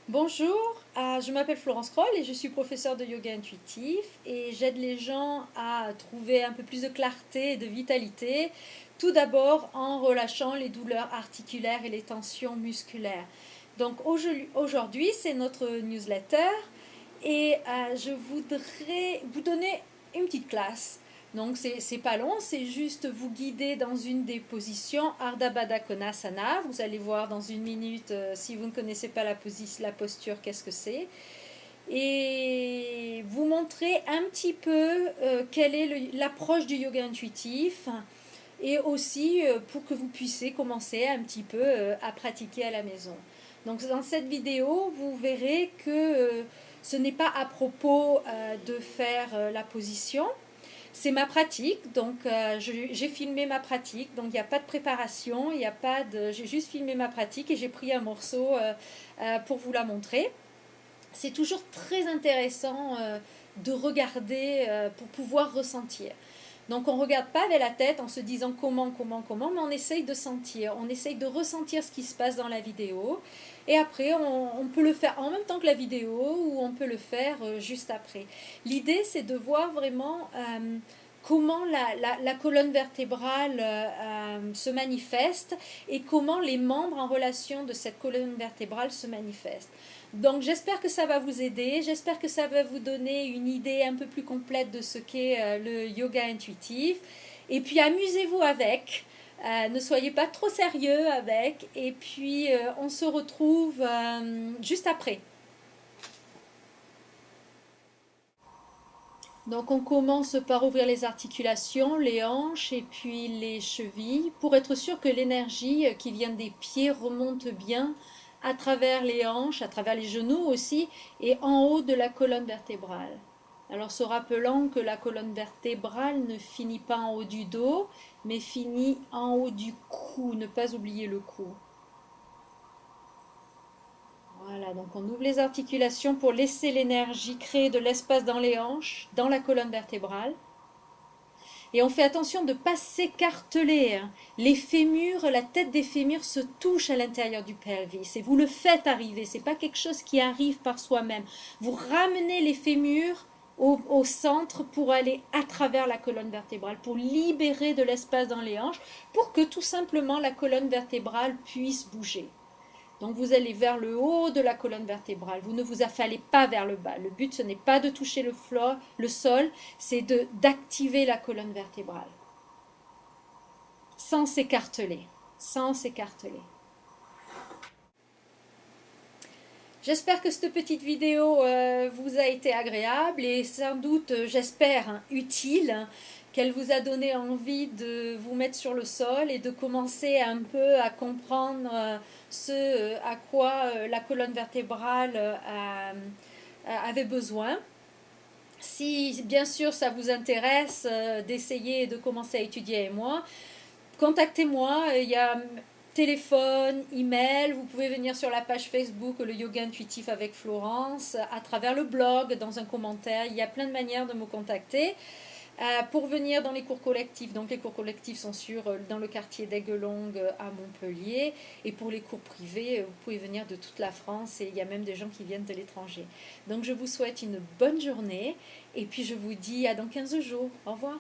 Bonjour, je m'appelle Florence Kroll et je suis professeure de yoga intuitif et j'aide les gens à trouver un peu plus de clarté et de vitalité, tout d'abord en relâchant les douleurs articulaires et les tensions musculaires. Donc aujourd'hui, c'est notre newsletter et je voudrais vous donner une petite classe. Donc c'est pas long, c'est juste vous guider dans une des positions Ardha Baddha Konasana. Vous allez voir dans une minute, si vous ne connaissez pas la posture, qu'est-ce que c'est. Et vous montrer un petit peu quelle est l'approche du yoga intuitif et aussi pour que vous puissiez commencer un petit peu à pratiquer à la maison. Donc dans cette vidéo, vous verrez que ce n'est pas à propos de faire la position, c'est ma pratique, donc j'ai filmé ma pratique, donc il n'y a pas de préparation, il n'y a pas de, j'ai juste filmé ma pratique et j'ai pris un morceau pour vous la montrer. C'est toujours très intéressant de regarder pour pouvoir ressentir. Donc on ne regarde pas avec la tête en se disant comment, mais on essaye de sentir, on essaye de ressentir ce qui se passe dans la vidéo. Et après, on peut le faire en même temps que la vidéo ou on peut le faire juste après. L'idée, c'est de voir vraiment comment la colonne vertébrale se manifeste et comment les membres en relation de cette colonne vertébrale se manifestent. Donc j'espère que ça va vous aider, j'espère que ça va vous donner une idée un peu plus complète de ce qu'est le yoga intuitif. Et puis amusez-vous avec, ne soyez pas trop sérieux avec, et puis on se retrouve juste après. Donc on commence par ouvrir les articulations, les hanches et puis les chevilles pour être sûr que l'énergie qui vient des pieds remonte bien à travers les hanches, à travers les genoux aussi et en haut de la colonne vertébrale. Alors se rappelant que la colonne vertébrale ne finit pas en haut du dos mais finit en haut du cou, ne pas oublier le cou. Voilà, donc on ouvre les articulations pour laisser l'énergie créer de l'espace dans les hanches, dans la colonne vertébrale. Et on fait attention de ne pas s'écarteler. Les fémurs, la tête des fémurs se touche à l'intérieur du pelvis. Et vous le faites arriver. Ce n'est pas quelque chose qui arrive par soi-même. Vous ramenez les fémurs au centre pour aller à travers la colonne vertébrale, pour libérer de l'espace dans les hanches, pour que tout simplement la colonne vertébrale puisse bouger. Donc vous allez vers le haut de la colonne vertébrale, vous ne vous affalez pas vers le bas. Le but, ce n'est pas de toucher le sol, c'est d'activer la colonne vertébrale. Sans s'écarteler, sans s'écarteler. J'espère que cette petite vidéo vous a été agréable et sans doute, j'espère, utile, qu'elle vous a donné envie de vous mettre sur le sol et de commencer un peu à comprendre ce à quoi la colonne vertébrale avait besoin. Si bien sûr ça vous intéresse d'essayer de commencer à étudier avec moi, contactez-moi, il y a téléphone, email, vous pouvez venir sur la page Facebook Le Yoga Intuitif avec Florence, à travers le blog, dans un commentaire, il y a plein de manières de me contacter. Pour venir dans les cours collectifs, donc les cours collectifs sont dans le quartier d'Aiguelongue à Montpellier, et pour les cours privés, vous pouvez venir de toute la France et il y a même des gens qui viennent de l'étranger. Donc je vous souhaite une bonne journée et puis je vous dis à dans 15 jours. Au revoir.